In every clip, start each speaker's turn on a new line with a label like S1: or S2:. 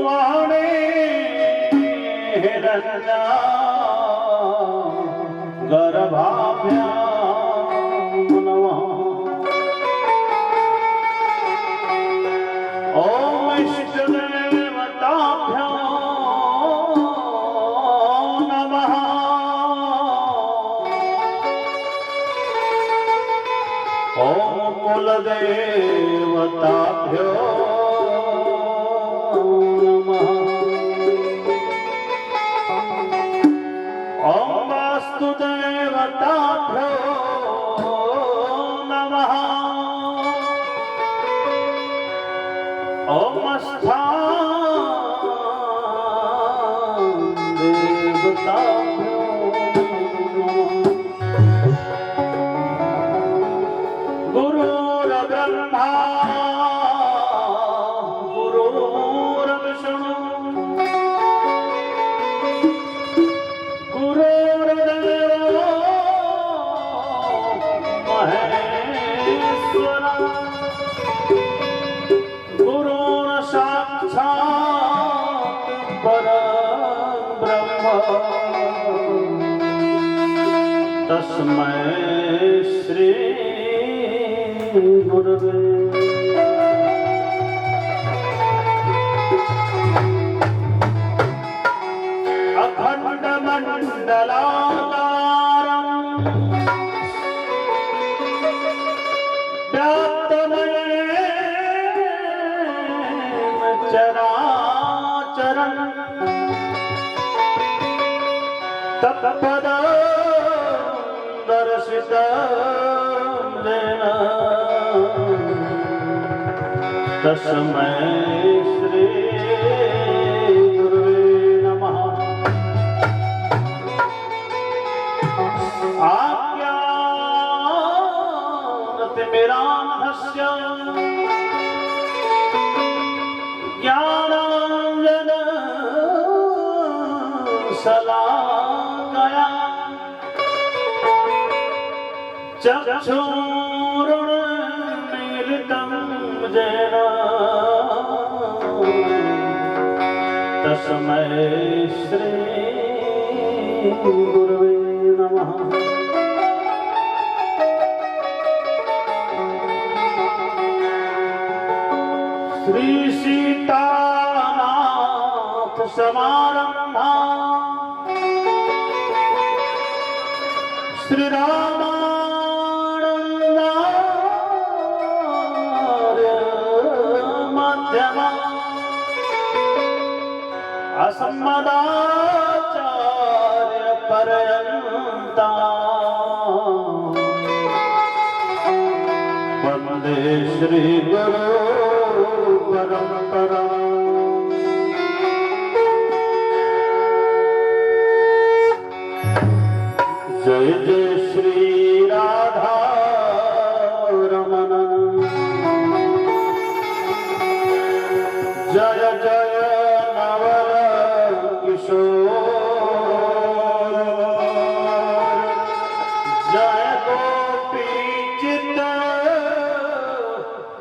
S1: वाणे हिरण्या गर्भाभ्यां नमः। ओम इष्टदेवताभ्यां नमः। ओम कुलदेवताभ्यो नमः। ओम वास्तुदेवताभ्यो नमः। ओम स्थान देवताभ्यो नमः। गुरुर्ब्रह्मा गुरुर्विष्णु गुरुर्देवो महेश्वरा गुरुर्साक्षात् परब्रह्म तस्मै श्री गुरवे अखण्डमण्डलाकारं व्याप्तमयेन चराचरं तत्पदं दर्शितं येन तस्मै श्री गुरुवे नमः। आज्ञानतिमिरान्धस्य ज्ञानाञ्जन शलाकया चक्षुरुन्मीलितं येन तस्मै श्री गुरुवे नमः। श्री सीतानाथ समारंभा श्री रामानंदार्य मध्यमा असम्मदाचार्य पर्यन्ता वन्दे श्री गुरु परंपरा। जय जय श्री राधा रमण जय जय नवल किशोर जय गोपी चित्त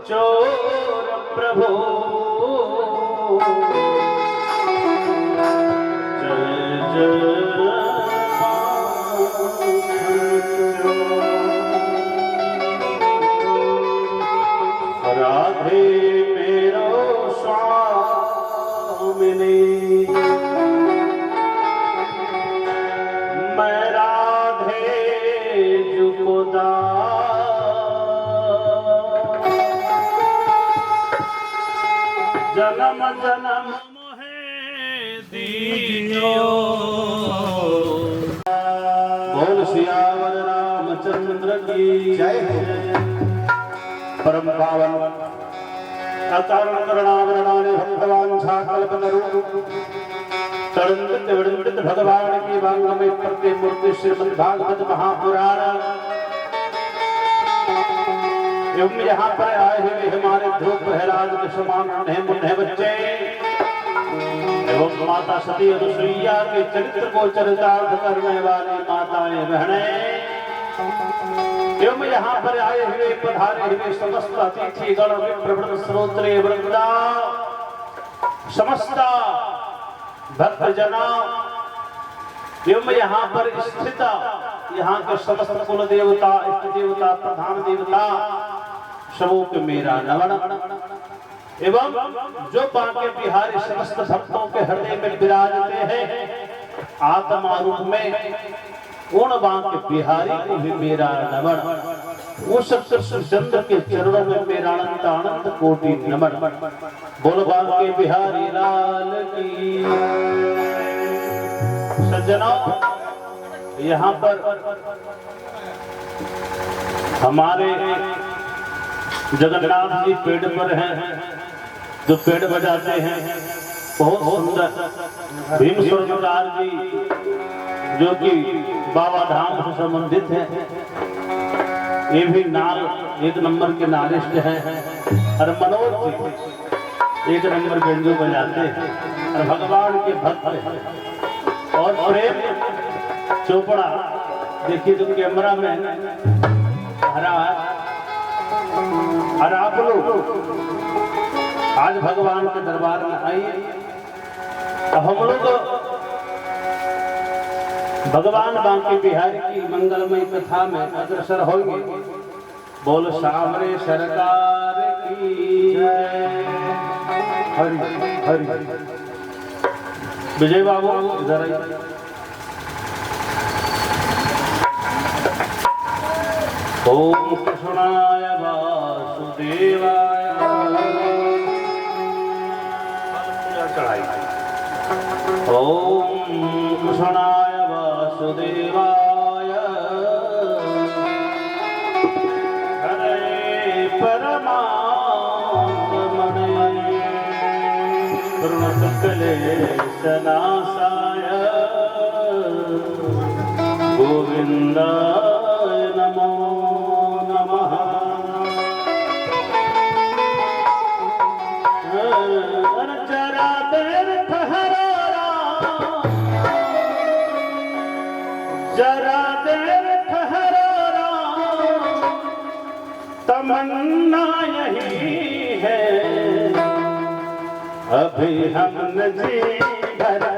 S1: चोर प्रभु जय जय राधे मेरो स्वामिनी मैं राधे जुगोदा जन्म जन्म मोहे दीजो। बोल सियावर रामचंद्र की जय। परम पावन अकारण करुणावरणाने भगवान कल्पतरु तरुणित विड़ित भगवान की वांगमय प्रत्यय मूर्ति श्रीमद् भागवत महापुराण एवं यहाँ पर आए हुए हमारे ध्रुव प्रहलाद के समान मुन्ने बच्चे एवं माता सती अनुसुईया के चरित्र को चरितार्थ करने वाली माताएं बहनें एवं यहाँ पर आए हुए पधारे हुए समस्त अतिथि गण विप्रवृंद श्रोत्रिय वृंदा समस्त भक्तजना एवं यहाँ पर स्थित यहाँ के समस्त कुल देवता, इष्ट देवता, प्रधान देवता सबों के मेरा नमन एवं जो बांके बिहारी समस्त भक्तों के हृदय में विराजते हैं आत्मा रूप में, उन बांके बिहारी को भी मेरा नमन। उस चंद्र के चरणों में मेरा अनंत अनंत कोटि नमन। बोल बांके बिहारी लाल की। सज्जनों, यहाँ पर हमारे जगन्नाथ जी पेड़ पर हैं, जो पेड़ बजाते हैं बहुत सुंदर। भीम स्वर्गदार जी जो कि बाबा धाम से संबंधित हैं, ये भी नाल एक नंबर के नालिस्ट हैं। और मनोज जी एक नंबर बेंजो बजाते हैं और भगवान के भक्त हैं। और प्रेम चोपड़ा देखिए जो कैमरा में हरा है। और आप लोग आज भगवान के दरबार में आइए, तो हम लोग भगवान बांके बिहारी की मंगलमय कथा में अग्रसर होंगे। बोल सामरे सरकार की जय। हरि हरि। विजय बाबू इधर आइए। ओम कृष्णाय वासुदेवाय। ओम कृष्णाय वासुदेवाय। हरे परमात्मने करुणसकलेशनाशाय गोविन्दाय नमो नमः। जरा देर ठहरो, जरा देर ठहरो, तमन्ना यही है अभी हमने जी भरा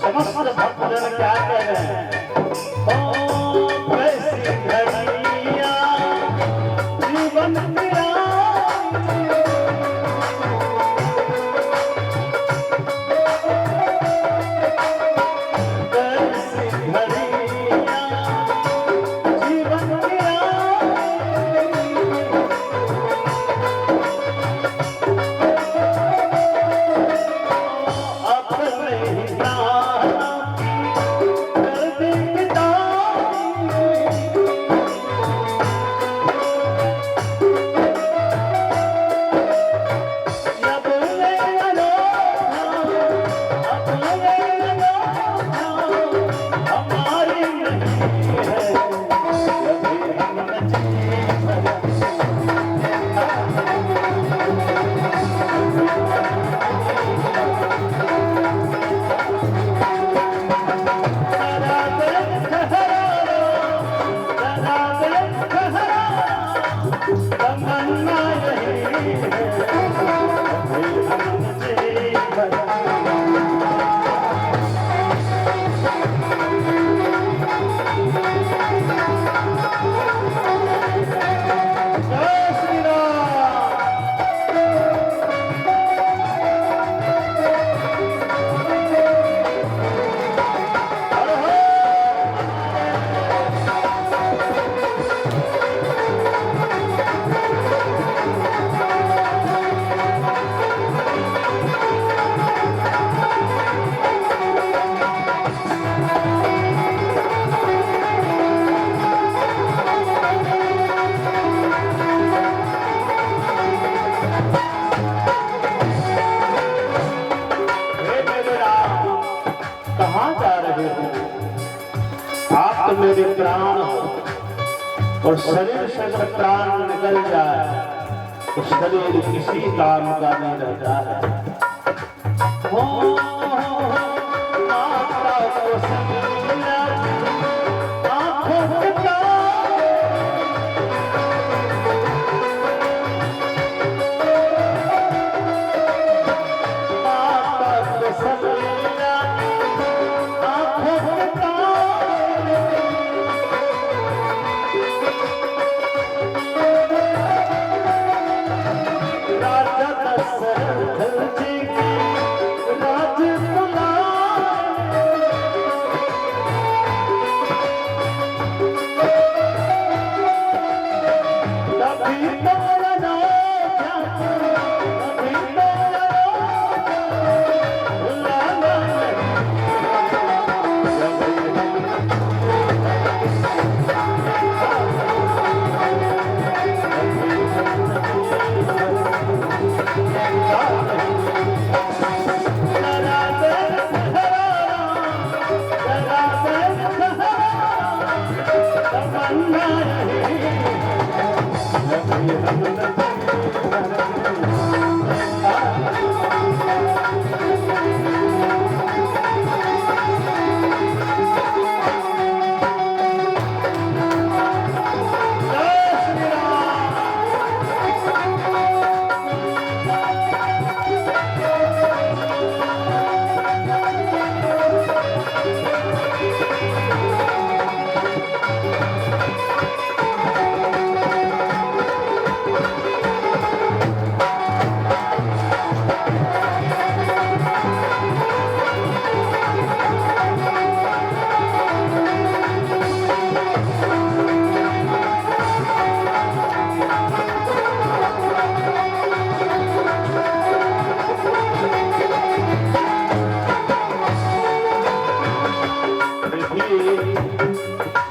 S1: समस्त भक्तजन क्या कह रहे हैं? ओ कैसी घड़ियां जीवन मेरा, कैसी घड़ियां जीवन मेरा, अपने भी प्राण हो और शरीर से अगर प्राण निकल जाए तो शरीर किसी काम का नहीं रहता है। माता को समझना आँखों के तारे, माता को समझना आँखों के तारे, राजा दशरथ जी की राजकुमार, कभी तोड़ा ना कभी तोड़ा भुलाना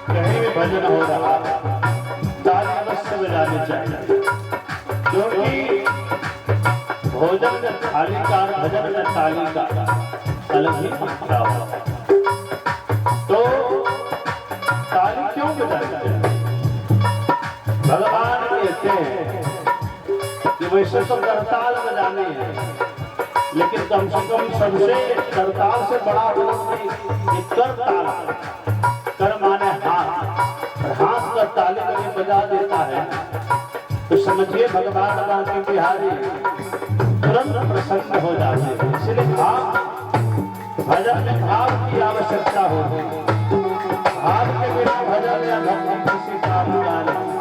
S1: कहीं भी भजन हो रहा है ताली अवश्य बजानी चाहिए, क्योंकि भोजन में थाली का भजन में ताली का अलग ही मात्रा होता है। तो ताली क्यों बजानी चाहिए? भगवान कहते हैं कि वैसे तो करताल बजाने हैं, लेकिन कम से कम सबसे करताल से बड़ा करताल, कर माने हाथ, और हाथ का ताली लगे बजा देता है तो समझिए भगवान बांके बिहारी तुरंत प्रसन्न हो जाते हैं। इसलिए भाव, भजन में भाव की आवश्यकता होती है। भाव के बिना भजन या भक्ति किसी काम का नहीं।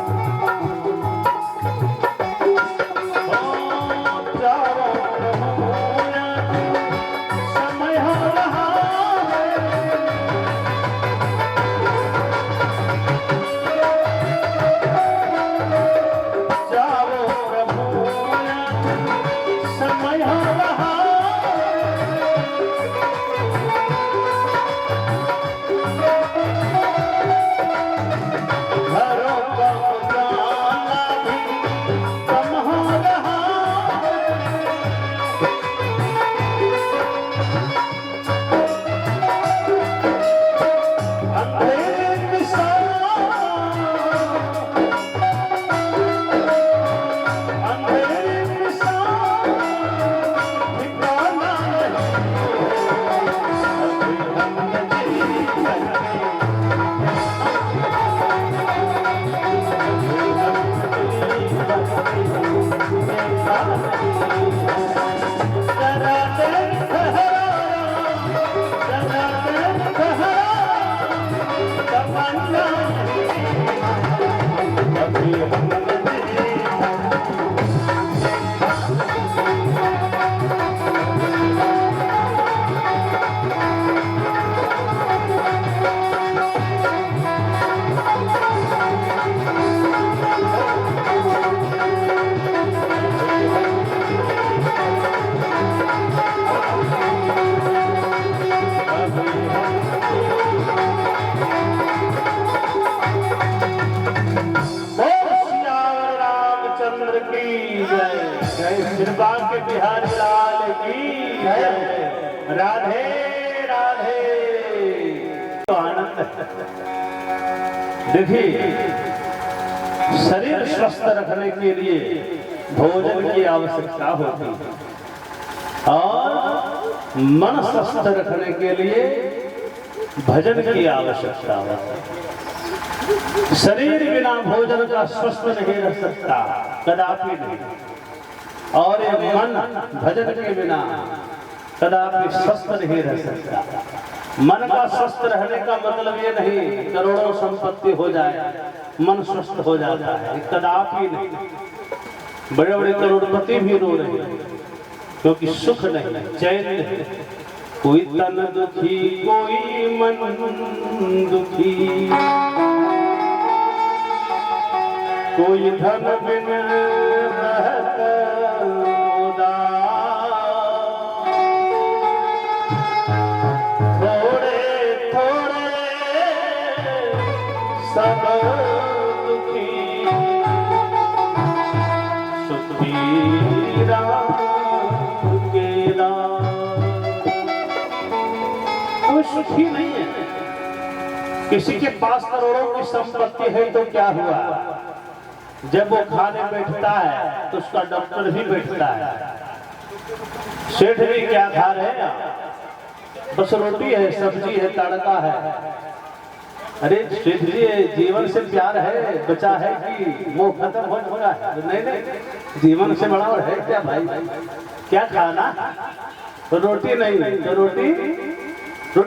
S1: बांके बिहारी लाल की जय। राधे राधे। तो आनंद आनंद है। देखिए, शरीर स्वस्थ रखने के लिए भोजन की आवश्यकता होती है और मन स्वस्थ रखने के लिए भजन की आवश्यकता होती है। शरीर बिना भोजन का स्वस्थ नहीं रह सकता, कदापि नहीं। और ये मन भजन के बिना कदापि स्वस्थ नहीं रह सकता। मन का स्वस्थ रहने का मतलब ये नहीं करोड़ों संपत्ति हो जाए मन स्वस्थ हो जाता है, कदापि नहीं। बड़े बड़े करोड़पति भी रो रहे हैं क्योंकि सुख नहीं, चैन नहीं। कोई तन दुखी कोई मन दुखी, कोई धन बिन रहत उदास, थोड़े थोड़े सब दुखी, सुखी राम के राम। कोई सुखी नहीं है। किसी के पास करोड़ों की संपत्ति है तो क्या हुआ, जब वो खाने बैठता है तो उसका डॉक्टर भी बैठता है। सेठ भी क्या खा रहे हैं, बस रोटी है, सब्जी है, तड़का है। अरे सेठ जी, जीवन से प्यार है, बचा है कि वो खत्म हो चुका है? नहीं नहीं, जीवन से बड़ा और है क्या भाई? क्या खाना? तो रोटी नहीं, तो रोटी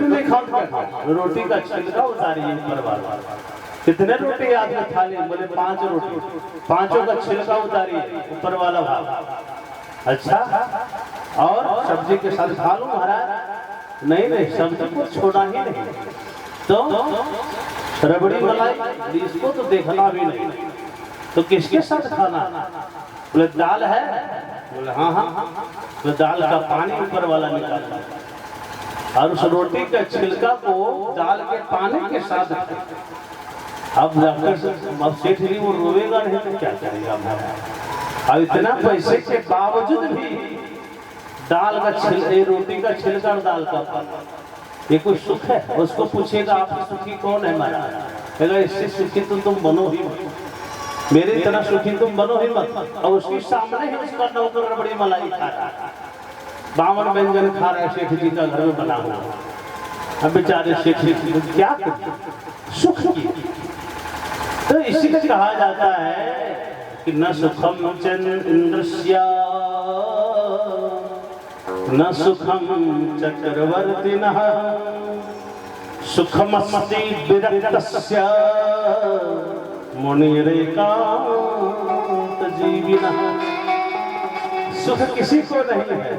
S1: नहीं खाओ, क्या खाओ? रोटी का छिलका उतारिए ऊपर वाला। कितने रोटी आपने खा ली? बोले 5 रोटी, 5 का छिलका उतारिए ऊपर वाला भाग। अच्छा, और सब्जी के साथ खा लूं महाराज? नहीं, सब्जी को छोड़ा ही नहीं। तो रबड़ी मलाई इसको तो देखना भी नहीं, तो किसके साथ खाना? बोले दाल है। बोले हाँ, तो दाल का पानी ऊपर वाला निकाला और उस रोटी के छिलका को दाल के पानी के साथ। अब सेठ जी वो रोएगा नहीं तो क्या करेगा? अब इतना पैसे के बावजूद भी दाल का छिलका, रोटी का छिलका और दाल का पानी, ये कोई सुख है? उसको पूछेगा आपसे सुखी कौन है महाराज? कहेगा इससे सुखी तो तुम बनो ही मत, मेरी तरह सुखी तुम बनो ही मत। और उसके सामने ही उसका नौकर रबड़ी मलाई खा रहा है, बावन व्यंजन खा रहा है, सेठ जी का घर में बना हुआ। अब बेचारे सेठ जी क्या सुख की? तो इसीलिए कहा जाता है कि न सुखम चंद्रस्या न सुखम चक्रवर्तिनः, सुखमस्ति विरक्तस्य मुनिरेकांत जीविनः। सुख किसी को नहीं है।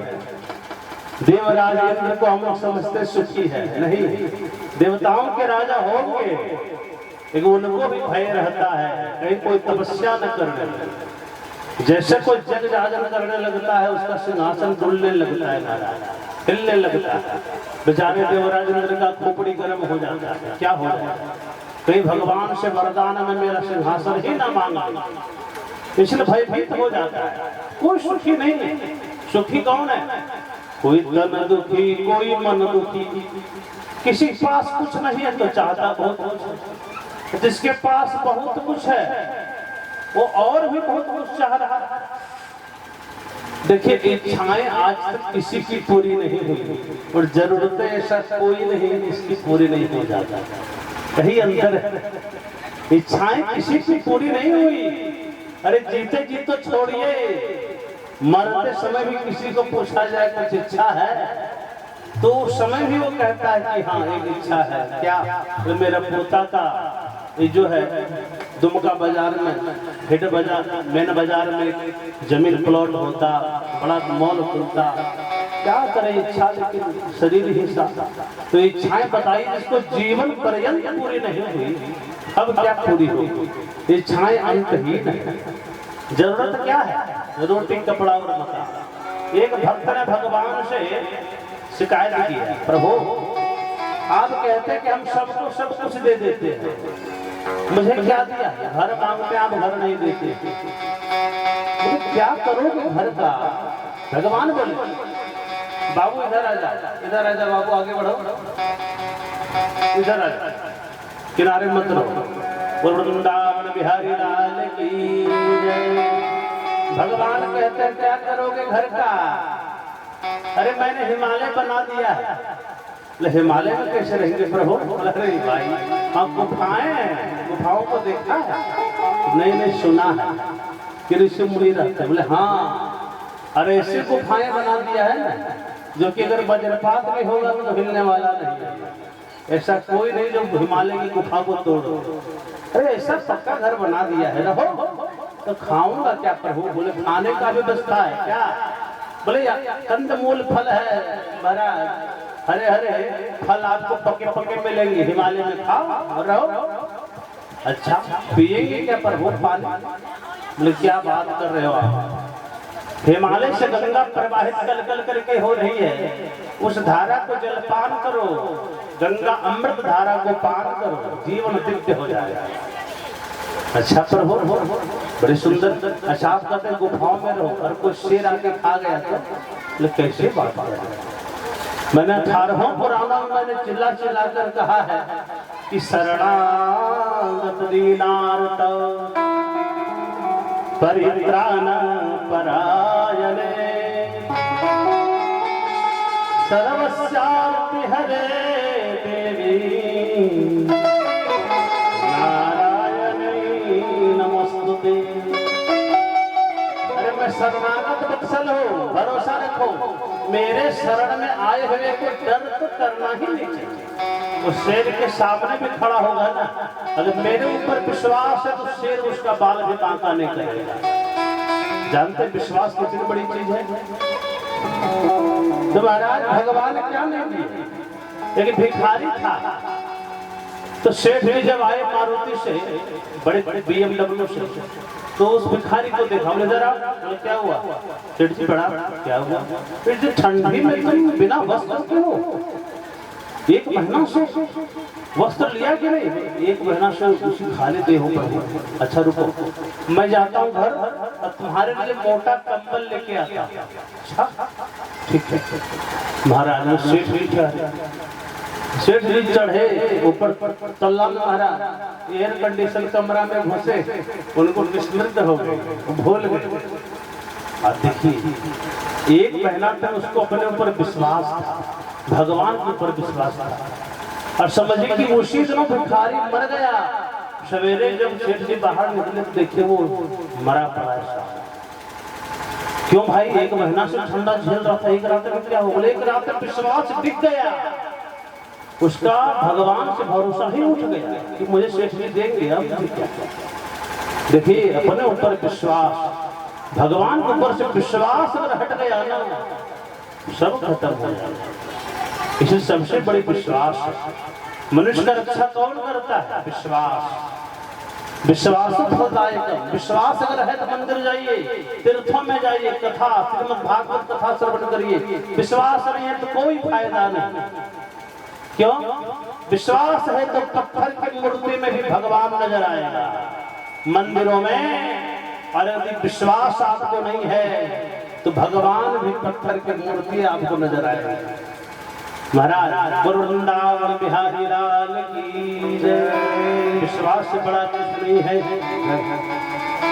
S1: देवराज इंद्र को हम लोग समझते सुखी है, नहीं। देवताओं के राजा होंगे लेकिन उनको भी भय रहता है कहीं कोई तपस्या न करने लगे। जैसे कोई जग जाजन करने लगता है उसका सिंहासन डुलने लगता है, हिलने लगता है। बेचारे देवराज इंद्र का खोपड़ी गर्म हो जाता है, क्या हो रहा है? कहीं भगवान से वरदान में मेरा सिंहासन ही ना मांगा, इसलिए भयभीत हो जाता है। कोई सुखी नहीं है। सुखी कौन है? कोई तन दुखी कोई मन दुखी। किसी के पास कुछ नहीं है तो चाहता बहुत कुछ, जिसके पास बहुत कुछ है वो और भी बहुत कुछ चाह रहा है। देखिए, इच्छाएं आज तक किसी की पूरी नहीं हुई और जरूरतें ऐसा कोई नहीं जिसकी पूरी नहीं हो जाता। कहीं अंतर है। इच्छाएं किसी की पूरी नहीं हुई। अरे जीते जी तो छोड़िए, मरते समय भी किसी को पूछा जाए कुछ इच्छा है तो उस समय भी वो कहता है कि हाँ एक इच्छा है। क्या? तो मेरा पोता का ये जो है दुमका बाजार में, हेड बाजार, मेन बाजार में जमीन प्लॉट होता, बड़ा मॉल खुलता। क्या करें, इच्छा लेकिन शरीर ही साथ। तो इच्छाएं बताइए जिसको जीवन पर्यंत पूरी नहीं हुई, अब क्या पूरी होगी? इच्छाएं अंत ही नहीं। जरूरत क्या है? रोटी कपड़ा और मकान। एक भक्त ने भगवान से शिकायत की है, प्रभु आप कहते हैं कि हम सबको सब कुछ दे देते हैं, मुझे क्या दिया? घर मांगते आप घर नहीं देते, मुझे क्या करोगे घर का? भगवान बोले बाबू इधर आ जा, इधर आ जा बाबू, आगे बढ़ो, इधर आ जा। किनारे मत रहो। वृंदावन बिहारी लाल की जय। भगवान कहते हैं क्या करोगे घर का? अरे मैंने हिमालय बना दिया है। हिमालय में कैसे रहेंगे प्रभु? अरे भाई आप गुफाओं को देखा है? नहीं सुना है कि ऋषि मुनि रहते हैं। बोले हाँ, अरे ऐसी गुफाएं बना दिया है ना जो कि अगर वज्रपात भी होगा तो हिलने वाला नहीं है। ऐसा कोई नहीं जो हिमालय की गुफा को तोड़ो। अरे ऐसा पक्का घर बना दिया है। रहो तो खाऊंगा क्या प्रभु? बोले खाने का भी व्यवस्था है क्या? बोले कंदमूल फल है बड़ा, हरे हरे फल आपको पके पके मिलेंगे हिमालय में, खाओ और रहो। अच्छा पिएंगे क्या प्रभु पानी? बोले क्या बात कर रहे हो आप? हिमालय से गंगा प्रवाहित कल कल करके हो रही है, उस धारा को जलपान करो, गंगा अमृत धारा को पान करो, जीवन दिव्य हो जाएगा। अच्छा प्रभु बड़े सुंदर। अच्छा आप कहते हैं गुफाओं में रहो और कोई शेर आके खा गया तो कैसे बात कर रहे हैं? मैंने 18 पुराना मैंने चिल्ला चिल्ला कर कहा है कि शरणागत दीनार्त परित्राण परायणे सर्वस्यार्ति हरे देवी नारायणी नमोस्तुते। अरे मैं शरणागत वत्सल हूँ, भरोसा रखो। मेरे शरण में आए हुए को डर तो करना ही नहीं चाहिए। वो शेर के सामने भी खड़ा होगा ना, अगर मेरे ऊपर विश्वास है तो शेर उसका बाल भी बांका नहीं करेगा। जानते विश्वास कितनी बड़ी चीज है? तो महाराज भगवान क्या नहीं दिए? एक भिखारी था तो सेठ भी जब आए मारुति से, बड़े बड़े BMW से, तो उस भिखारी को देखा। बोले जरा क्या हुआ? सेठ जी बड़ा क्या हुआ? फिर जो ठंडी में तुम बिना वस्त्र के हो, 1 महीना से वस्त्र लिया कि नहीं? 1 महीना से उसी खाली दे हो पर। अच्छा रुको मैं जाता हूँ घर और तुम्हारे लिए मोटा कंबल लेके आता। अच्छा ठीक है। महाराज ने सेठ जी चढ़े ऊपर तल्ला में, महाराज एयर कंडीशन कमरा में घुसे, उनको विस्मृत हो गए, भूल गए। अब देखिए 1 महीना तक उसको अपने ऊपर विश्वास था, भगवान के ऊपर विश्वास था। और समझिए कि उसी दिनों भिखारी मर गया। सवेरे जब सेठ जी बाहर निकले तो देखे वो मरा पड़ा है। क्यों भाई? 1 महीना से ठंडा झेल रहा था, 1 रात में क्या हो? 1 रात में विश्वास दिख गया, उसका भगवान से भरोसा ही उठ गया कि मुझे सेठ जी देंगे। अब देखिए अपने ऊपर विश्वास, भगवान के ऊपर से विश्वास अगर हट गया ना सब खत्म हो जाएगा। इसे सबसे बड़ी विश्वास है। मनुष्य का रक्षा कौन करता है? विश्वास। विश्वास फलदायक। विश्वास अगर है तो मंदिर जाइए, तीर्थों में जाइए, कथा श्रीमद् भागवत कथा श्रवण करिए। विश्वास नहीं है तो कोई फायदा नहीं। क्यों? विश्वास है तो पत्थर की मूर्ति में भी भगवान नजर आएगा, मंदिरों में। और यदि विश्वास आपको नहीं है तो भगवान भी पत्थर की मूर्ति आपको नजर आएगी। महाराज वृंदावन बिहारी लाल की जय। विश्वास से बड़ा कुछ नहीं है।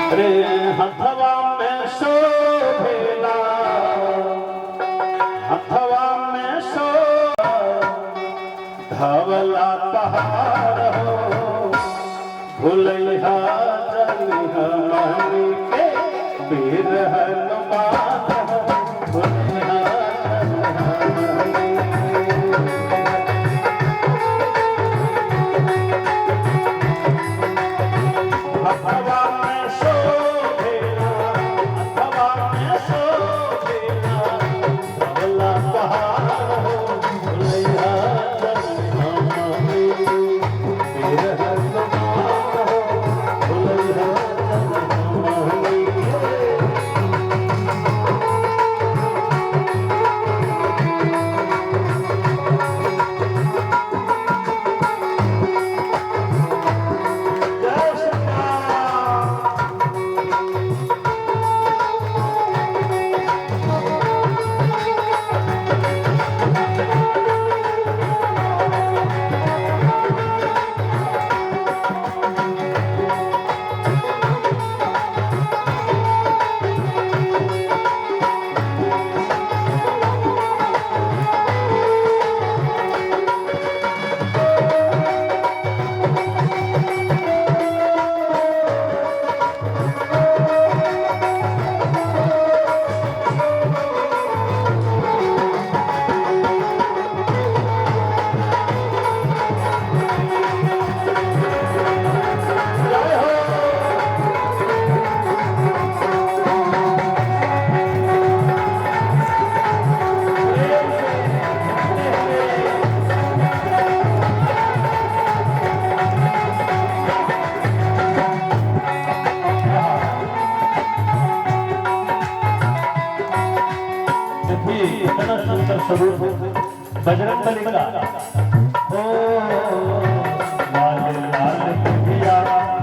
S1: अरे हथवा में शोभेला, हथवा में शो धवला पहाड़ हो, भुलैया जलिहा मनी के वीर हनुमान हो, भुलैया हथवा में शोभेला, हथवा में शोभेला, धवला पहाड़ हो, भुलैया बजरंगबली का ओ लाल लाल कन्हैया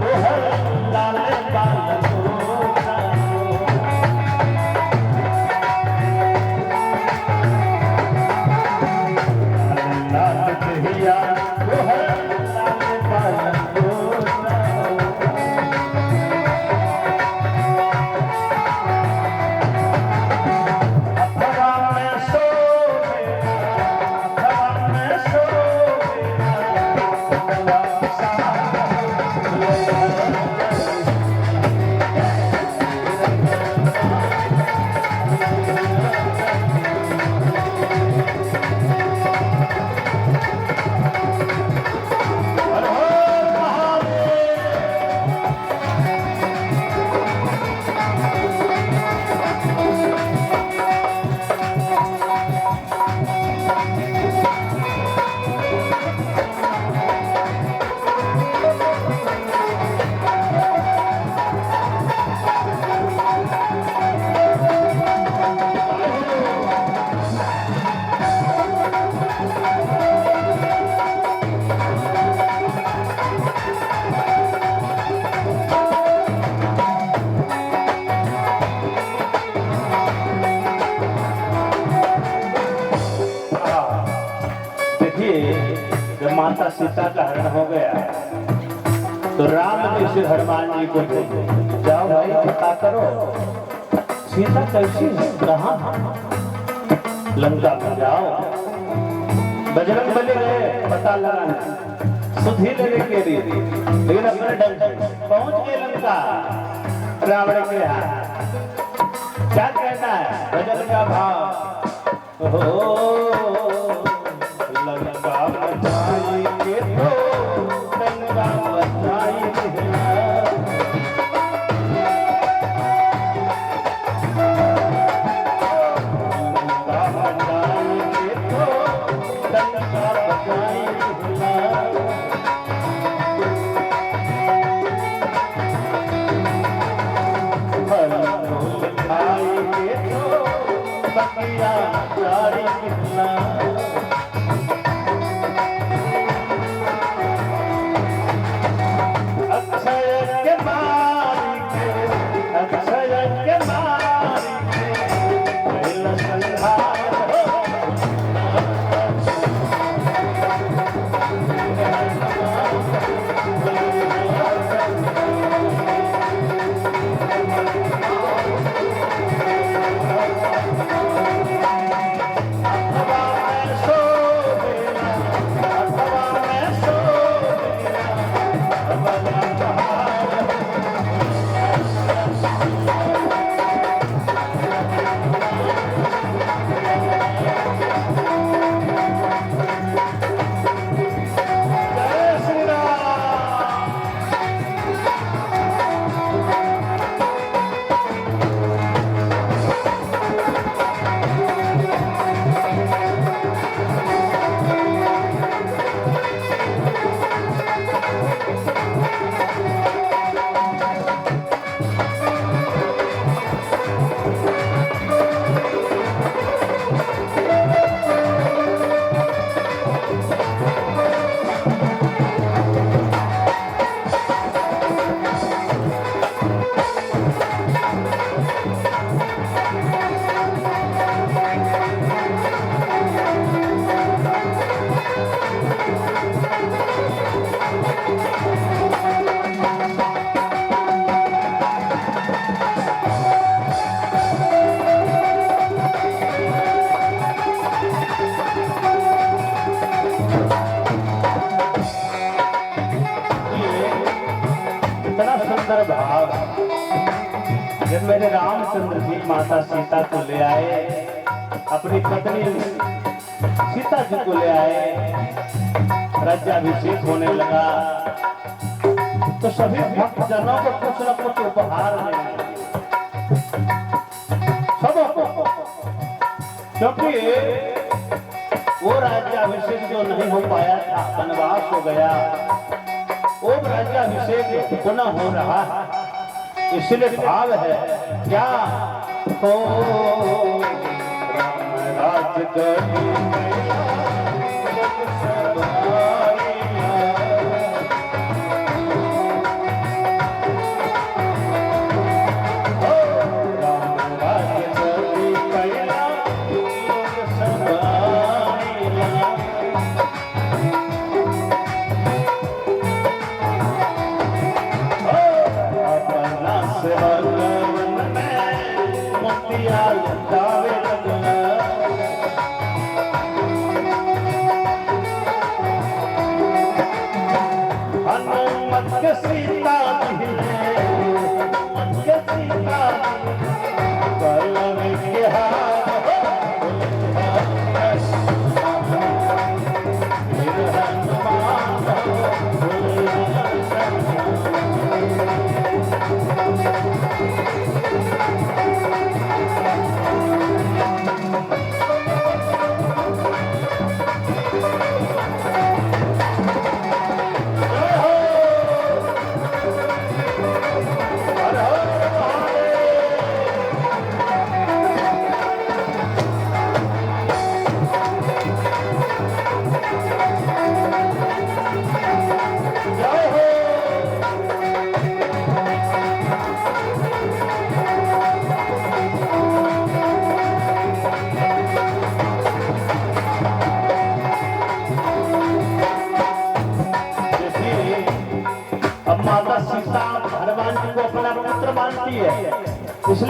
S1: ओ हर लाल बाल लाल कन्हैया ओ हर लाल बाल जब माता सीता का हरण हो गया तो राम जी से हनुमान जी को जाओ भाई पता करो सीता कैसी है कहाँ लंका में जाओ। बजरंगबली गए पता लगाने सुधी लेने के लिए लेकिन अपने ढंग पहुंच गए लंका रावण के यहाँ। क्या कहना है भजन का भाव हो लंका बचाएंगे तो लंका बचाएंगे लंका बचाएंगे तो लंका बचाएंगे फल फूल खाएंगे तो बकिया चारेंगे भाव जब मेरे रामचंद्र जी माता सीता को ले आए अपनी पत्नी सीता जी को ले आए राज्याभिषेक होने लगा तो सभी भक्त जनों को कुछ न कुछ उपहार देने सबको, क्योंकि वो राज्याभिषेक जो नहीं हो पाया था वनवास हो गया वो राज्याभिषेक पुनः हो रहा है इसलिए भाव है क्या हो राम राज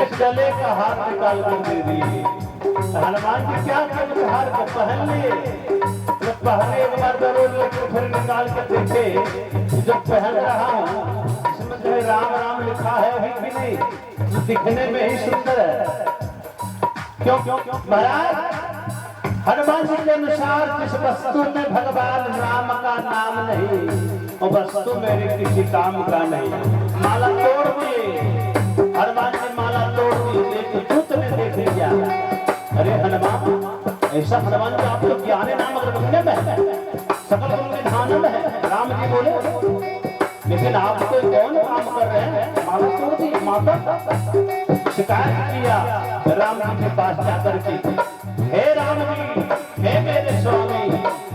S1: उसके गले का हार निकाल कर दे दिए। हनुमान जी क्या किया, हार को पहन लिए, जब पहने एक बार जरूर लेके फिर निकाल कर देखे, जब पहन रहा हूँ इसमें जो है राम राम लिखा है भी कि नहीं, दिखने में ही सुंदर है। क्यों क्यों क्यों महाराज, हनुमान जी के अनुसार जिस वस्तु में भगवान राम का नाम नहीं, वो वस्तु मेरे किसी काम का नहीं। माला तोड़ दिए, हनुमान जी माला तोड़ दिए, दूत ने देख लिया, अरे हनुमान, ऐसा हनुमान जी आप लोग ज्ञाने नाम अगर बनने में है, सकल विधान में है। राम जी बोले, लेकिन आप कोई कौन काम कर रहे हैं, माला तोड़ दी। माता शिकायत किया राम जी के पास जाकर के, हे राम जी, हे मेरे स्वामी,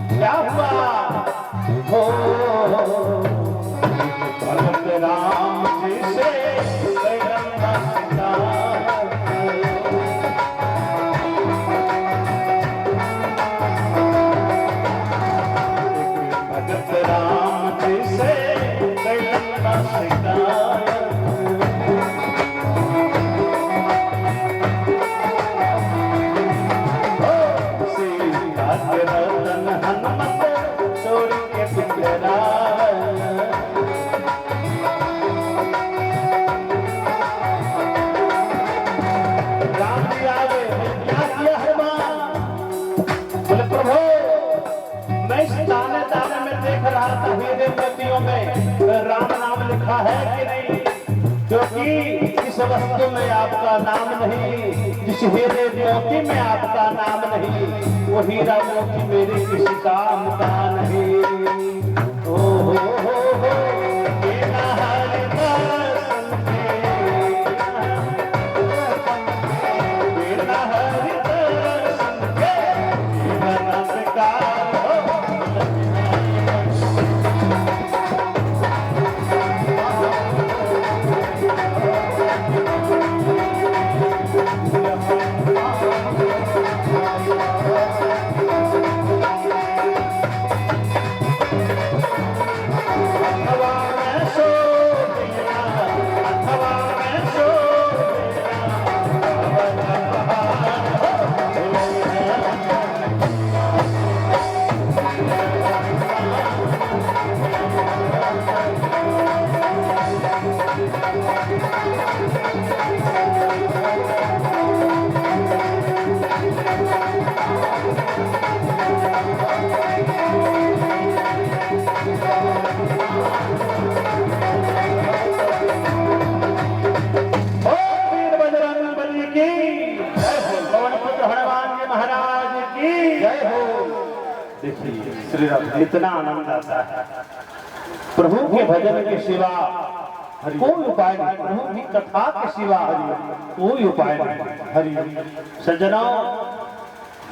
S1: क्या हुआ हो, भगत राम जी से भगत राम जी से राम नाम लिखा है कि नहीं, क्योंकि जिस वस्तु में आपका नाम नहीं, जिस हीरे मोती में आपका नाम नहीं, वो हीरा मोती मेरे किसी काम का नहीं। ओ हो श्री राम, इतना आनंद आता है प्रभु के भजन के सिवा कोई उपाय नहीं, प्रभु की कथा के सिवा कोई उपाय नहीं। हरि सज्जनों,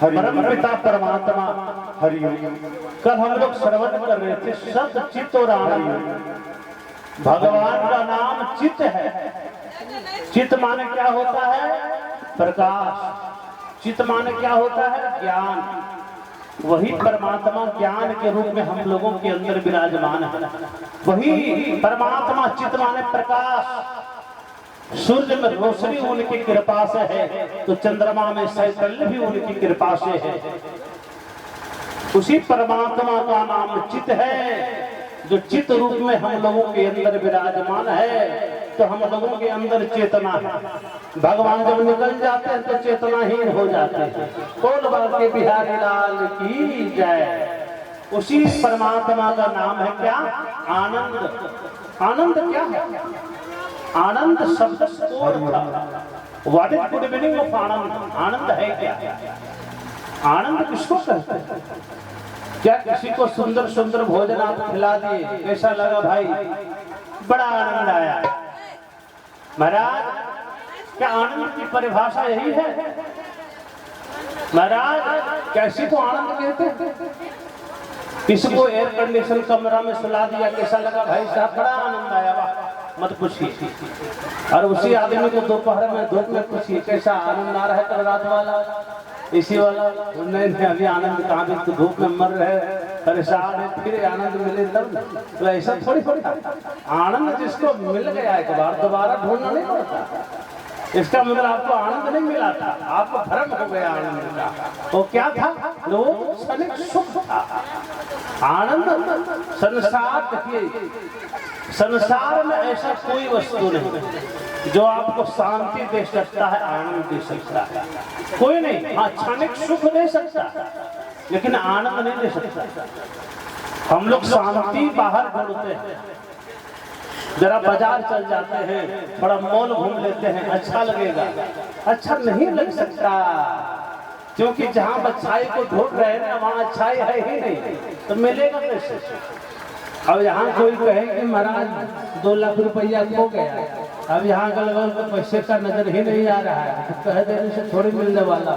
S1: परम पिता परमात्मा हरि, कल हम लोग श्रवण कर रहे थे सत चित्त और आनंद। भगवान का नाम चित्त है। चित्त माने क्या होता है, प्रकाश। चित्त माने क्या होता है, ज्ञान। वही परमात्मा ज्ञान के रूप में हम लोगों के अंदर विराजमान है। वही परमात्मा चित्त माने प्रकाश। सूर्य में रोशनी उनकी कृपा से है, तो चंद्रमा में शैतल्य भी उनकी कृपा से है। उसी परमात्मा का नाम चित्त है, जो चित्त रूप में हम लोगों के अंदर विराजमान है। तो हम लोगों के अंदर चेतना है। भगवान जब निकल जाते हैं तो चेतनाहीन हो जाते हैं। कौन बात के बिहारी लाल की जय। उसी परमात्मा का नाम है क्या, आनंद। आनंद क्या है, आनंद शब्द what is good meaning of anand. आनंद है क्या, आनंद किसको कहते हैं। क्या किसी को सुंदर सुंदर भोजन आप खिला दिए, कैसा लगा भाई, बड़ा आनंद आया। महाराज, क्या आनंद की परिभाषा यही है। महाराज, कैसी को आनंद कहते हैं। किसी को एयर कंडीशन कमरा में सुला दिया, कैसा लगा भाई साहब, बड़ा आनंद आया, वाह मत पूछिए। और उसी आदमी को दोपहर में धूप में पूछिए कैसा आनंद आ रहा है, कल रात वाला इसी वाला, नहीं अभी आनंद कहाँ भी, तो धूप में मर रहे, परेशान है, फिर आनंद मिले तब। तो ऐसा थोड़ी थोड़ी, आनंद जिसको मिल गया एक बार दोबारा ढूंढना नहीं पड़ता। इसका मतलब आपको आनंद नहीं मिला था, आपको भ्रम हो गया आनंद का। वो क्या था? वो क्षणिक सुख था। आनंद संसार, देखिए संसार में ऐसा कोई वस्तु नहीं जो आपको शांति दे सकता है, आनंद दे सकता है, कोई नहीं। हाँ, क्षणिक सुख दे सकता लेकिन आनंद नहीं दे सकता। हम लोग शांति बाहर ढूंढते हैं, जरा बाजार चल जाते हैं, थोड़ा मॉल घूम लेते हैं, अच्छा लगेगा। अच्छा नहीं लग सकता, क्योंकि जहां अच्छाई को ढूंढ रहे हैं वहां अच्छाई है ही नहीं, तो मिलेगा कैसे? अब यहाँ कोई कहे कि महाराज 2 लाख रुपया खो गया, अब यहाँ अगल तो पैसे का नजर ही नहीं आ रहा है, तो कह देने से थोड़ी मिलने वाला।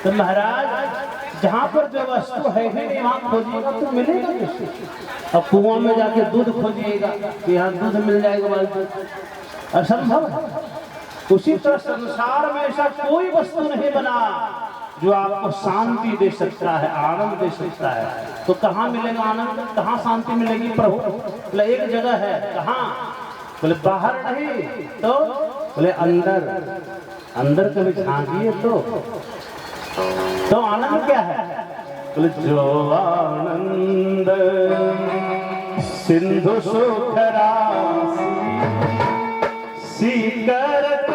S1: तो महाराज जहाँ पर जो वस्तु है ही नहीं वहाँ खोजिएगा तो मिलेगा कैसे? अब कुआं में जाके दूध खोजिएगा कि यहाँ दूध मिल जाएगा, बाल्टी, असंभव है। उसी तरह संसार में ऐसा कोई वस्तु नहीं बना जो आपको शांति दे सकता है, आनंद दे सकता है। तो कहाँ मिलेगा आनंद, कहाँ शांति मिलेगी? प्रभु बोले एक जगह है। कहाँ? बोले बाहर नहीं, तो बोले अंदर। अंदर कभी झांकिए तो आनंद क्या है? बोले जो आनंद सिंधु सुख राशि करत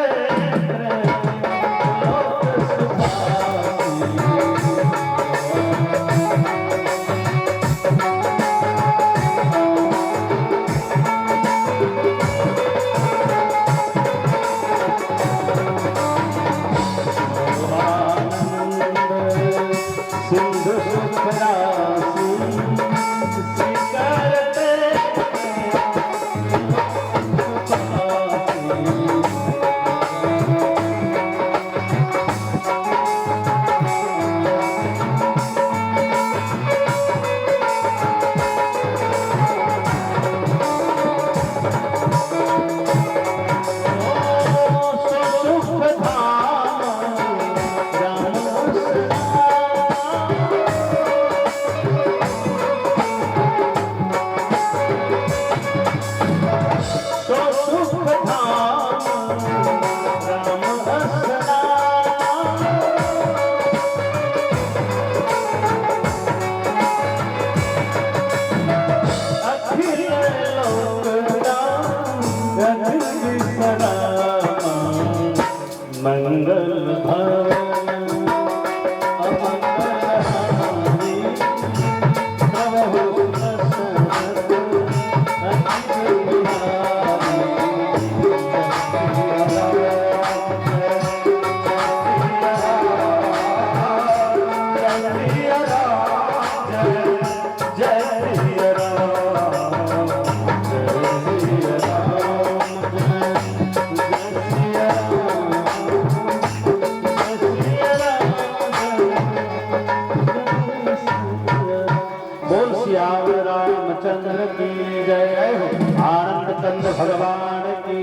S1: भगवान की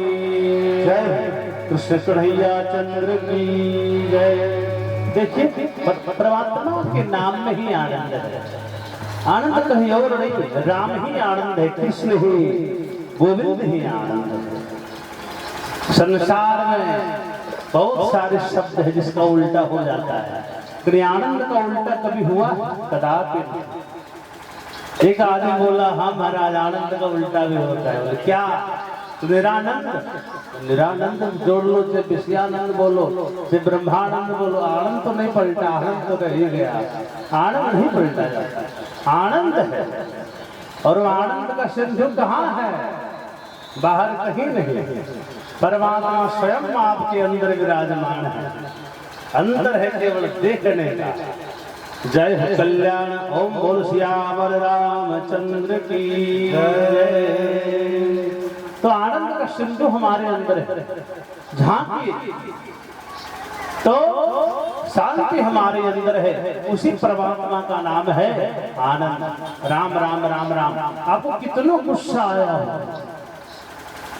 S1: जय, कृष्ण कन्हैया चंद्र की जय। देखिए परमात्मा के नाम में ही आनंद है, आनंद कहीं और नहीं। राम ही आनंद है, कृष्ण ही, गोविंद ही आनंद है। संसार में बहुत सारे शब्द है जिसका उल्टा हो जाता है, लेकिन आनंद का उल्टा कभी हुआ? कदापि नहीं। एक आदमी बोला हाँ महाराज आनंद का उल्टा भी होता है। बोले क्या? निरानंद। निरानंद जोड़ लो, से विषयानंद बोलो, से ब्रह्मानंद बोलो, आनंद तो नहीं पलटा, आनंद तो रह ही गया। आनंद नहीं पलटा जाता, आनंद है। और वो आनंद का सिंधु कहाँ है? बाहर कहीं नहीं, परमात्मा स्वयं आपके अंदर विराजमान है। अंदर है केवल देखने का। जय कल्याण। ओम बोल श्यावर रामचंद्र की जय। तो आनंद का सिंधु हमारे अंदर है, झांकिए तो शांति हमारे अंदर है। उसी परमात्मा का नाम है आनंद। राम राम राम राम। आपको कितना गुस्सा आया है?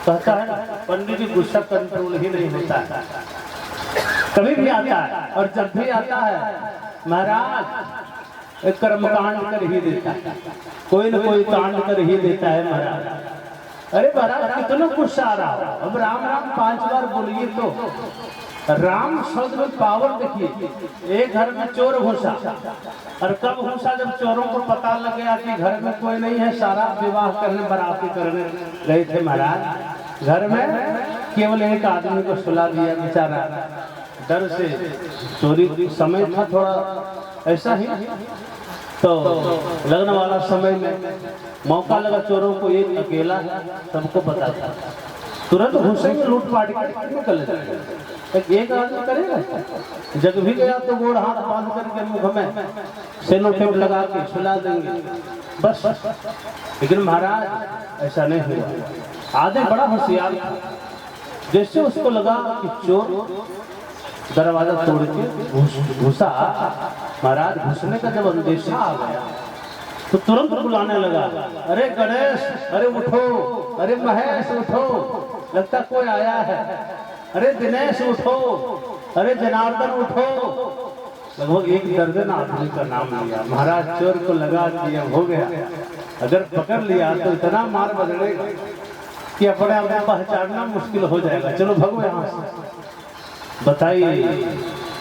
S1: कहता है पंडित जी गुस्सा कंट्रोल ही नहीं होता है, कभी भी आता है। और जब भी आता है महाराज एक कर्मकांड कर ही देता है, कोई न कोई कांड कर ही देता है महाराज। अरे महाराज कितना गुस्सा आ रहा। अब राम राम 5 बार बोलिए तो राम शब्द में पावर देखिए। एक घर में चोर घुसा, और कब घुसा? जब चोरों को पता लग गया कि घर में कोई नहीं है, सारा विवाह करने बराती करने गए थे महाराज। घर में केवल एक आदमी को सुला दिया, बेचारा डर से, चोरी समय था थोड़ा ऐसा ही, तो लगने वाला समय में मौका लगा चोरों को, एक अकेला सबको पता था, तुरंत घुसेंगे लूटपाट के निकल जाएंगे। एक आदमी करेगा, जग भी गया तो गोड़ हाथ बांध करके मुख में सेलो टेप लगा के सुला देंगे बस। लेकिन महाराज ऐसा नहीं हुआ। आदमी बड़ा होशियार था, जैसे उसको लगा कि चोर दरवाजा तोड़ के घुसा, महाराज घुसने का जब अंदेशा आ गया तो तुरंत बुलाने लगा, अरे गणेश, अरे उठो, अरे महेश उठो, लगता कोई आया है, अरे दिनेश उठो, अरे जनार्दन उठो। लगभग 1 दर्जन आदमी का नाम लिया। महाराज चोर को लगा दिया, हो गया। अगर पकड़ लिया तो इतना मार बदलेगा कि अपने आप को पहचानना मुश्किल हो जाएगा। चलो भगो यहाँ से। बताइए,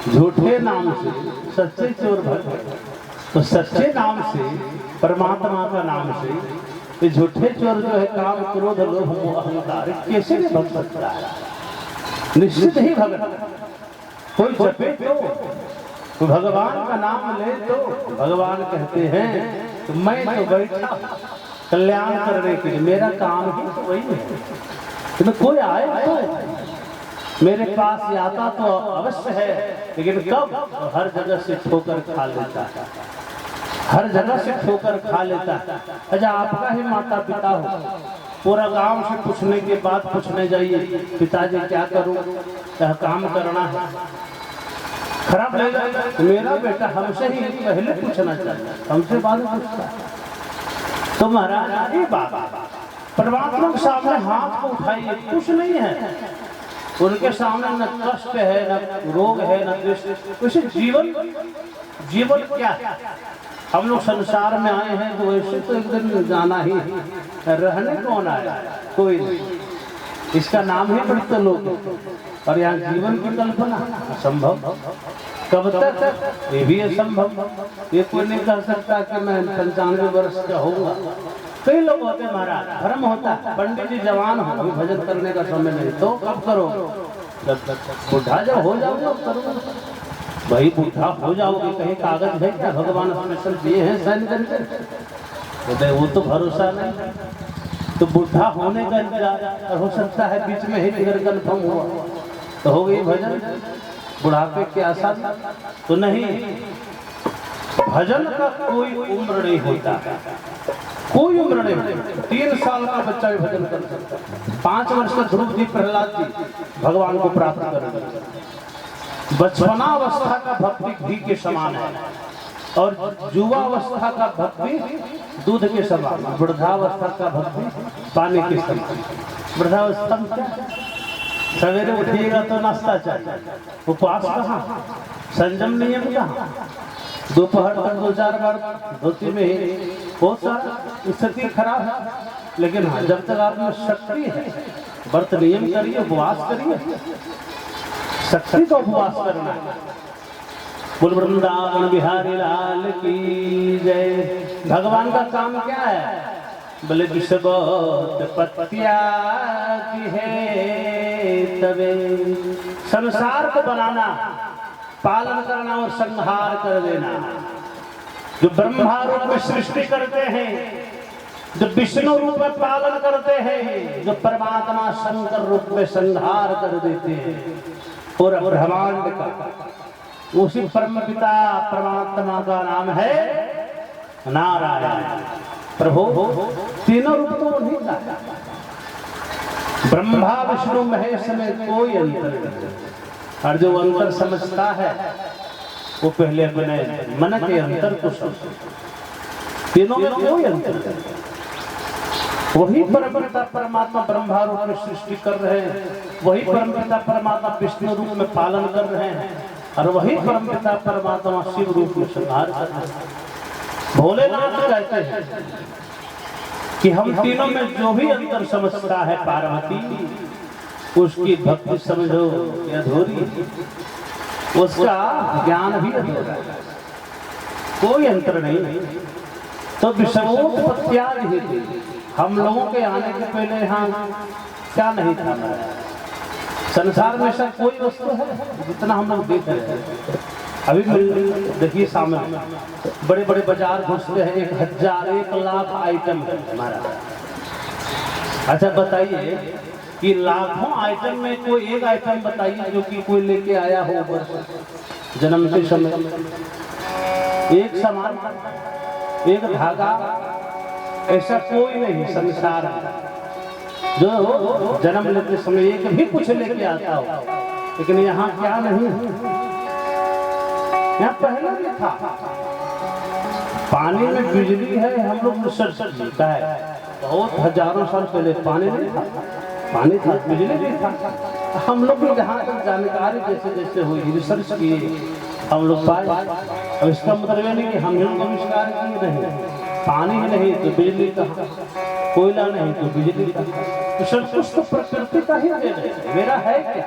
S1: झूठे नाम से सच्चे चोर भगे, तो सच्चे नाम से, परमात्मा का नाम से, ये झूठे चोर जो है काम क्रोध लोभ मोह अहंकार कैसे नहीं भग सकता है? निश्चित ही भगत। कोई जपे तो भगवान का नाम ले तो भगवान कहते हैं तो मैं तो बैठा कल्याण करने के लिए, मेरा काम ही तो वही है। तो कोई आए तो मेरे पास आता तो अवश्य है, लेकिन कब? हर जगह से ठोकर खा लेता है, हर जगह से ठोकर खा लेता है। अच्छा, आपका ही माता पिता हो, पूरा गांव से पूछने के बाद पूछने जाइए, पिताजी क्या करूं, क्या काम करना है, खराब लगेगा। मेरा बेटा हमसे ही पहले पूछना चाहिए, हमसे बाद में पूछता। तो महाराज ये बात परमात्मा के सामने हाथ को उठाइए, कुछ नहीं है उनके सामने, न कष्ट है, न रोग है, न दृष्टि। वैसे जीवन क्या है? हम लोग संसार में आए हैं तो वैसे तो एक दिन जाना ही, रहने कौन आया? कोई नहीं। इसका नाम ही पढ़ते लोग, और यहाँ जीवन की कल्पना असंभव। कब तक? ये भी असंभव। ये कोई नहीं कर सकता कि मैं 95 वर्ष का होगा। कई लोग होते महाराज, भ्रम होता है, पंडित जी जवान हो, अभी भजन करने का समय नहीं, तो कब करो? बुढ़ा जब हो जाओगे तब करो। भाई बुढ़ा हो जाओगे, कहीं कागज है क्या? भगवान स्पेशल दिए हैं साइन करके, वो तो भरोसा नहीं। तो बुढ़ा होने का इंतजार, हो सकता है बीच में ही फिर कन्फर्म हुआ तो हो गई भजन। बुढ़ापे के आशा तो नहीं। भजन का कोई उम्र नहीं होता, कोई उम्र नहीं होती। 3 साल का बच्चा भी भजन कर सकता है। 5 वर्ष का ध्रुव जी, प्रहलाद जी भगवान को प्राप्त कर। बचपनावस्था का भक्ति घी के समान है, और युवावस्था का भक्ति दूध के समान, वृद्धावस्था का भक्ति पानी के समान। वृद्धावस्था में क्या? सवेरे उठिएगा तो नाश्ता चाहिए, उपवास कहाँ, संयम नियम कहाँ, दोपहर तक 2-4 बार धोती में ही, बहुत सारा स्थिति खराब है। लेकिन हाँ, जब तक आप में शक्ति है, व्रत नियम करिए, उपवास करिए, शक्ति का उपवास करना है। बोल वृंदावन बिहारी लाल की जय। भगवान का काम क्या है? बोले विषब पत्तिया की है तबे, संसार को बनाना, पालन करना और संहार कर देना। जो ब्रह्मा रूप में सृष्टि करते हैं, जो विष्णु रूप में पालन करते हैं, जो परमात्मा शंकर रूप में संहार कर देते हैं पूरा ब्रह्मांड का, उसी परम पिता परमात्मा का नाम है नारायण प्रभु। तीनों रूप तो नहीं था, ब्रह्मा विष्णु महेश में कोई अंतर नहीं। और जो अंतर समझता है वो पहले अपने मन के अंतर को समझे। तीनों में कोई अंतर नहीं। वही परमपिता परमात्मा ब्रह्मा रूप में सृष्टि कर रहे हैं, वही परमपिता परमात्मा विष्णु रूप में पालन कर रहे हैं, और वही परमपिता परमात्मा शिव रूप में संहार कर रहे हैं। भोलेनाथ कहते हैं कि हम तीनों में जो भी अंतर समझता है पार्वती, उसकी भक्ति समझो कि अधूरी, उसका ज्ञान भी अधूरा, कोई अंतर नहीं। तो विषमोत्पत्त्यादि ही थी। हम लोगों के आने के पहले यहाँ क्या नहीं था? संसार में ऐसा कोई वस्तु है जितना हम लोग देख रहे हैं। अभी देखिए सामने बड़े बड़े बाजार घुसते हैं, 1000 1 लाख आइटम है हमारा। अच्छा बताइए कि लाखों आइटम में कोई एक आइटम बताइए जो कि कोई लेके आया हो जन्म के समय, एक सामान, एक धागा, ऐसा कोई नहीं संसार में जो जन्म लेते समय एक भी कुछ लेके आता हो। लेकिन यहाँ क्या नहीं, यहाँ पहले भी था। पानी में बिजली है, हम लोग रिसर्च करता है, बहुत हजारों साल पहले पानी नहीं था, पानी था, बिजली नहीं था। हम लोग भी जहाँ तक जानकारी जैसे जैसे हुई, रिसर्च किए, हम लोग पाए। अब इसका मतलब ये नहीं कि हम लोग आविष्कार किए नहीं। पानी नहीं तो बिजली कहाँ, कोयला नहीं तो बिजली कहाँ, तो सब कुछ तो प्रकृति का ही देन है। मेरा है क्या?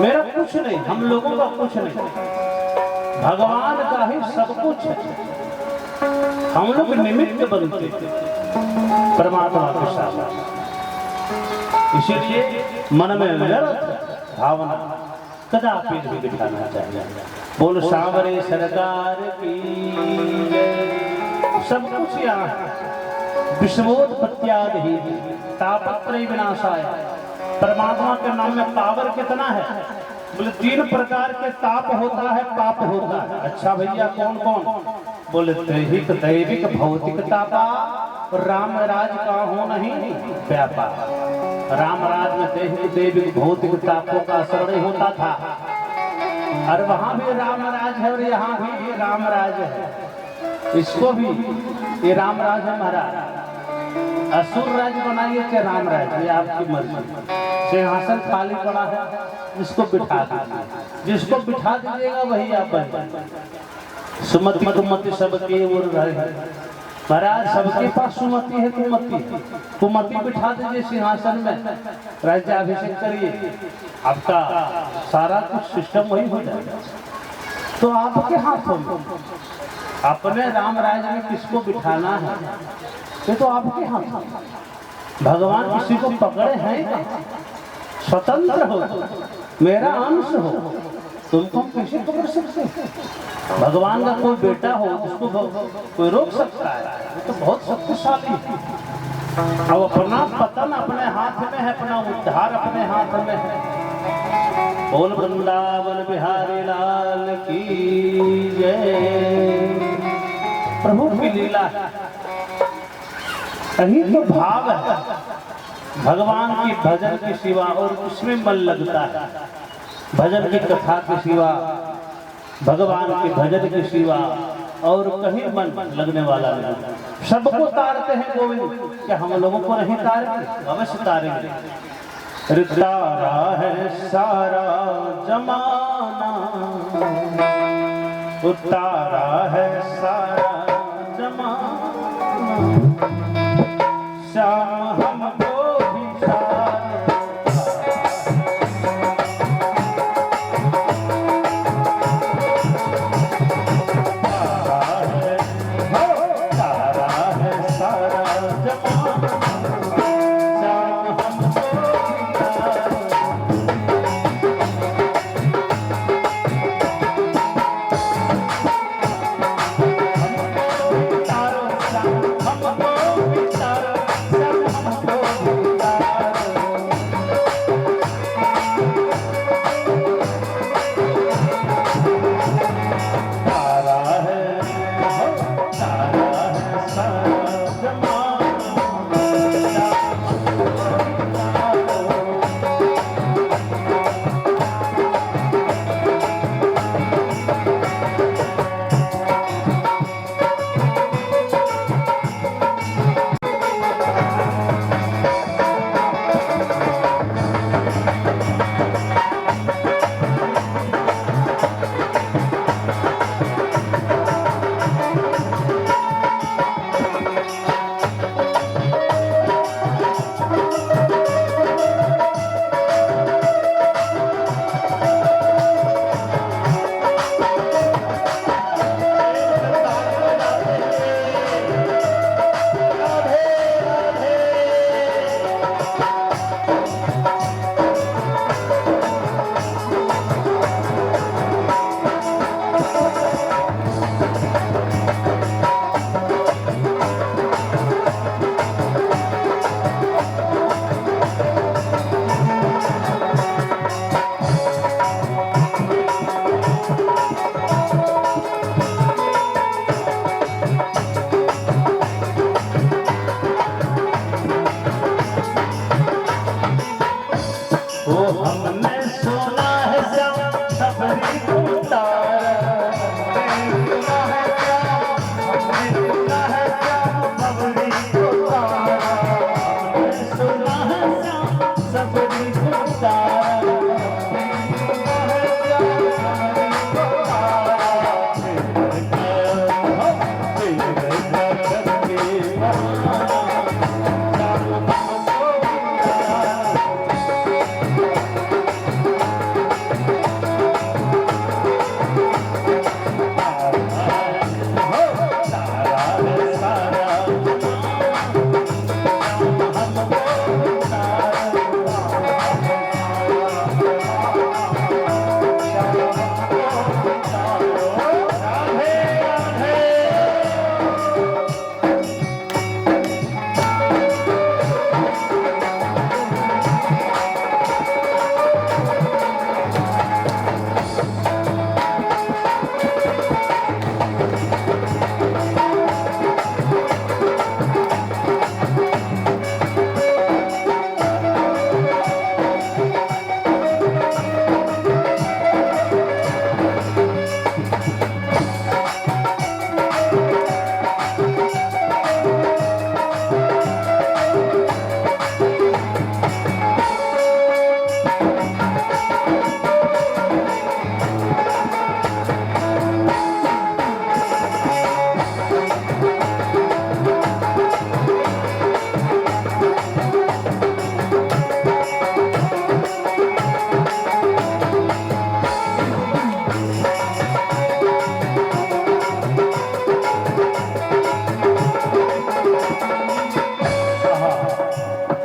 S1: मेरा कुछ नहीं, हम लोगों का कुछ नहीं, भगवान का ही सब कुछ है। हम लोग निमित्त बनते परमात्मा के साथ। इसीलिए मन में व्यर्थ भावना कदापि नहीं बिठाना चाहिए। बोल सांवरे सरकार की जय। सब कुछ यहाँ विषमोत्पत्त्यादि ही तापत्रय विनाशाय। परमात्मा के नाम में पावर कितना है? बोले 3 प्रकार के ताप होता है, पाप होता है। अच्छा भैया कौन कौन? बोले दैहिक, दैविक, भौतिक तापा, राम राज का हो नहीं व्यापार। राम राज में दैहिक, दैविक, भौतिक तापों का आश्रय होता था, और वहां भी राम राज है और यहाँ भी राम राज है। इसको भी ये राम राज है महाराज। असुर राज बनाइए चाहे राम राज, ये आपकी मर्जी। सिंहासन खाली पड़ा है, जिसको बिठा दीजिए, जिसको बिठा दीजिएगा वही आप बन। सुमति कुमति सबके ओर रहे महाराज, सबके पास सुमति है, कुमति। कुमति बिठा दीजिए सिंहासन में, राज्याभिषेक करिए, आपका सारा कुछ सिस्टम वही हो जाएगा। तो आपके हाथों में अपने राम राज में किसको बिठाना है, ये तो आपके हाथ। भगवान किसी को पकड़े हैं, स्वतंत्र हो, मेरा अंश हो, तुमको कैसे पकड़ सकते? भगवान का कोई बेटा हो जिसको कोई रोक सकता है? ये तो बहुत शक्तिशाली है। अब अपना पतन अपने हाथ में है, अपना उद्धार अपने हाथ में है। बोल वृंदावन बिहारी लाल की जय। प्रभु की लीला है, यही तो भाव है। भगवान की भजन के सिवा और उसमें मन लगता है, भजन की कथा के सिवा, भगवान के भजन के सिवा और कहीं मन लगने वाला नहीं। सबको तारते हैं गोविंद, क्या हम लोगों को नहीं तारेंगे? अवश्य तारेंगे। तारा है सारा जमाना, उतारा है सारा जमाना, श्याम हमको भी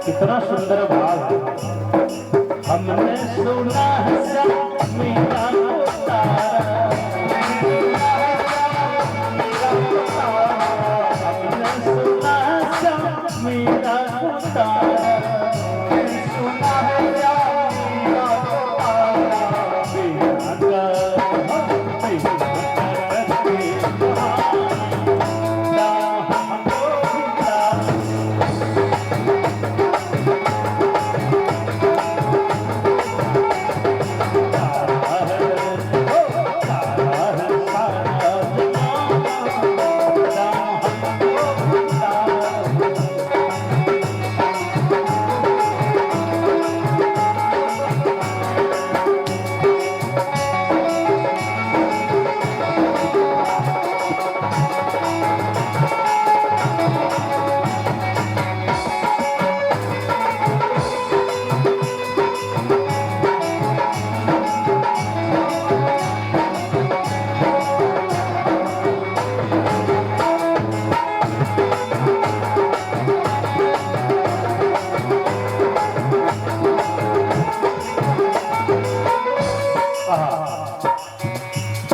S1: कितना सुंदर भाव। हमने सुना है मीरा को तारा, हमने सुना है मीरा को तारा, सुना है मीरा को तारा, मीरा का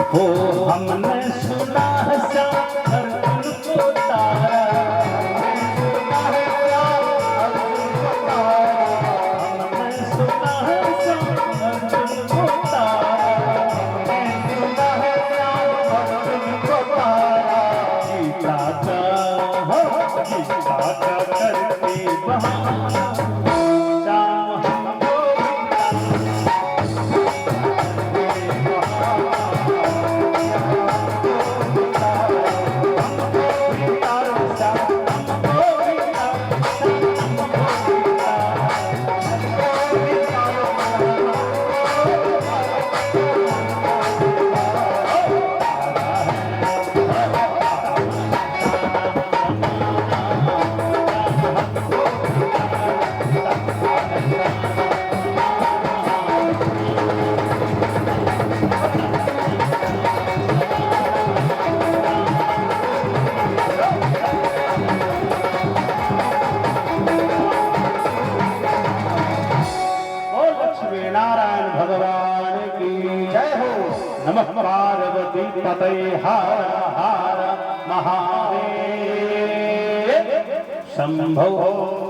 S1: हो हमने सुना है अर्जुन को तारा, सुना है अर्जुन को तारा, हमने सुना है अर्जुन को तारा, सुना है अर्जुन को तारा, गीता का करके बहाना नारायण भगवान की जय हो। नमः पार्वती पते हर हर महादेव शंभो।